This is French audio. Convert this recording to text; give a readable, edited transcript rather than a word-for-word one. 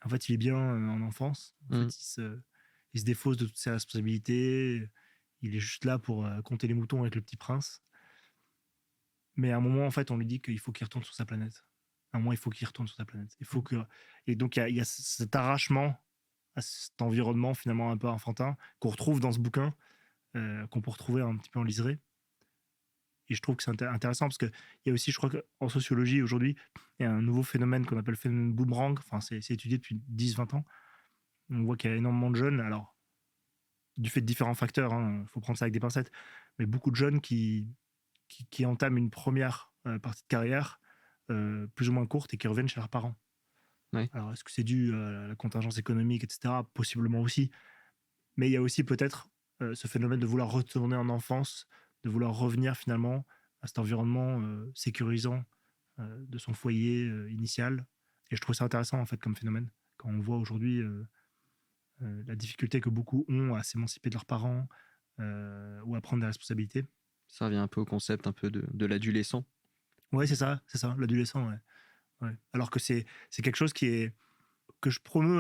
En fait, il est bien en enfance. En fait, il se défausse de toutes ses responsabilités. Il est juste là pour compter les moutons avec le petit prince. Mais à un moment, en fait, on lui dit qu'il faut qu'il retourne sur sa planète. À un moment, il faut qu'il retourne sur sa planète. Et donc, il y a cet arrachement à cet environnement finalement un peu enfantin qu'on retrouve dans ce bouquin, qu'on peut retrouver un petit peu en liseré. Et je trouve que c'est intéressant parce qu'il y a aussi, je crois qu'en sociologie aujourd'hui, il y a un nouveau phénomène qu'on appelle le phénomène boomerang. Enfin, c'est étudié depuis 10-20 ans. On voit qu'il y a énormément de jeunes, alors du fait de différents facteurs, il faut prendre ça avec des pincettes, mais beaucoup de jeunes qui entament une première partie de carrière plus ou moins courte et qui reviennent chez leurs parents. Ouais. Alors, est-ce que c'est dû à la contingence économique, etc. Possiblement aussi. Mais il y a aussi peut-être ce phénomène de vouloir retourner en enfance, de vouloir revenir finalement à cet environnement sécurisant de son foyer initial. Et je trouve ça intéressant en fait comme phénomène. Quand on voit aujourd'hui la difficulté que beaucoup ont à s'émanciper de leurs parents ou à prendre des responsabilités. Ça revient un peu au concept un peu de l'adolescent. Ouais, c'est ça, l'adolescent. Ouais. Ouais. Alors que c'est quelque chose que je promeus